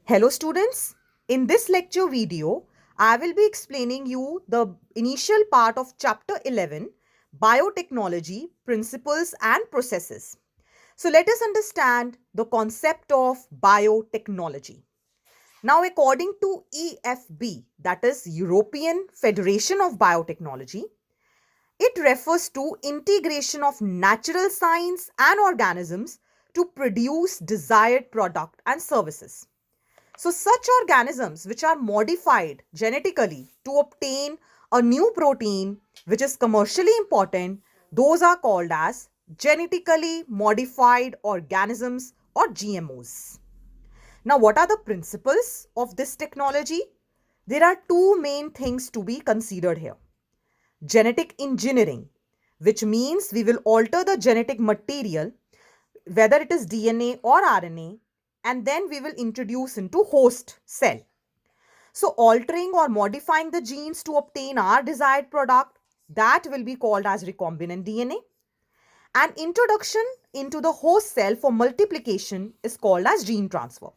Hello students, in this lecture video, I will be explaining you the initial part of chapter 11, Biotechnology, Principles and Processes. So let us understand the concept of biotechnology. Now according to EFB, that is European Federation of Biotechnology, it refers to integration of natural science and organisms to produce desired product and services. So, such organisms which are modified genetically to obtain a new protein which is commercially important, those are called as genetically modified organisms or GMOs. Now, what are the principles of this technology? There are two main things to be considered here. Genetic engineering, which means we will alter the genetic material, whether it is DNA or RNA, and then we will introduce into host cell. So altering or modifying the genes to obtain our desired product, that will be called as recombinant DNA. And introduction into the host cell for multiplication is called as gene transfer.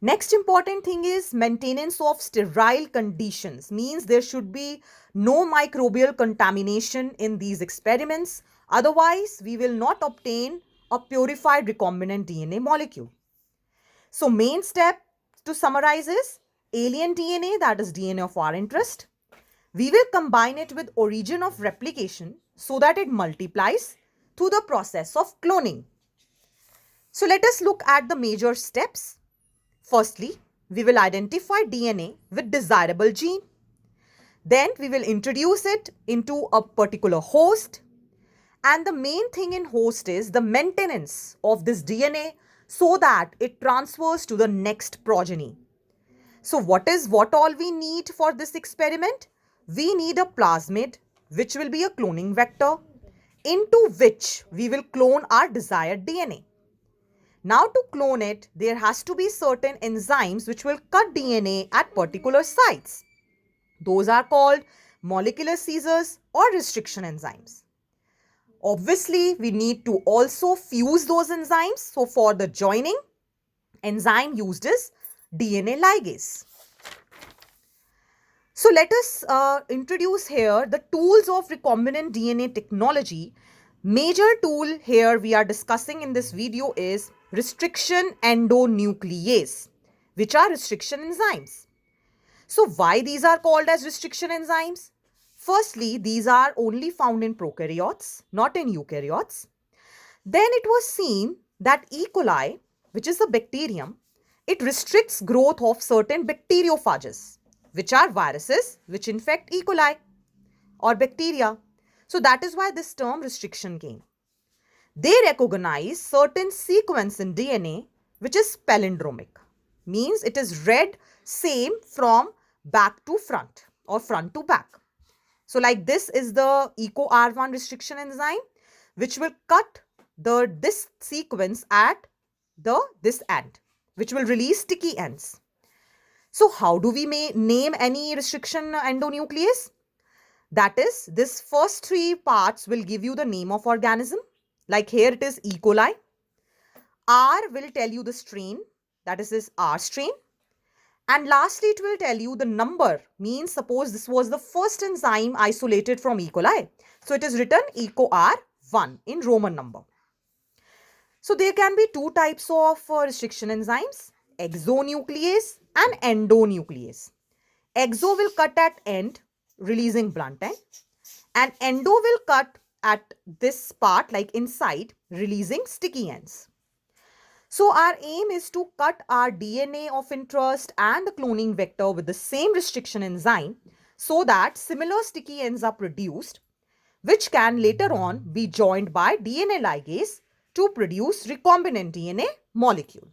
Next important thing is maintenance of sterile conditions, means there should be no microbial contamination in these experiments. Otherwise, we will not obtain a purified recombinant DNA molecule. So main step to summarize is alien DNA, that is DNA of our interest. We will combine it with origin of replication so that it multiplies through the process of cloning. So let us look at the major steps. Firstly, we will identify DNA with desirable gene. Then we will introduce it into a particular host. And the main thing in host is the maintenance of this DNA so that it transfers to the next progeny. So what all we need for this experiment? We need a plasmid, which will be a cloning vector, into which we will clone our desired DNA. Now to clone it, there has to be certain enzymes which will cut DNA at particular sites. Those are called molecular scissors or restriction enzymes. Obviously, we need to also fuse those enzymes. So for the joining, enzyme used is DNA ligase. So let us introduce here the tools of recombinant DNA technology. Major tool here we are discussing in this video is restriction endonuclease, which are restriction enzymes. So why these are called as restriction enzymes? Firstly, these are only found in prokaryotes, not in eukaryotes. Then it was seen that E. coli, which is a bacterium, it restricts growth of certain bacteriophages, which are viruses which infect E. coli or bacteria. So that is why this term restriction came. They recognize certain sequence in DNA which is palindromic, means it is read same from back to front or front to back. So like this is the EcoR1 restriction enzyme which will cut this sequence at this end, which will release sticky ends. So how do we name any restriction endonuclease? That is, this first three parts will give you the name of organism. Like here it is E. coli. R will tell you the strain, that is this R strain. And lastly, it will tell you the number, means suppose this was the first enzyme isolated from E. coli. So it is written EcoR1 in Roman number. So there can be two types of restriction enzymes, exonuclease and endonuclease. Exo will cut at end, releasing blunt end, and endo will cut at this part like inside, releasing sticky ends. So our aim is to cut our DNA of interest and the cloning vector with the same restriction enzyme so that similar sticky ends are produced, which can later on be joined by DNA ligase to produce recombinant DNA molecule.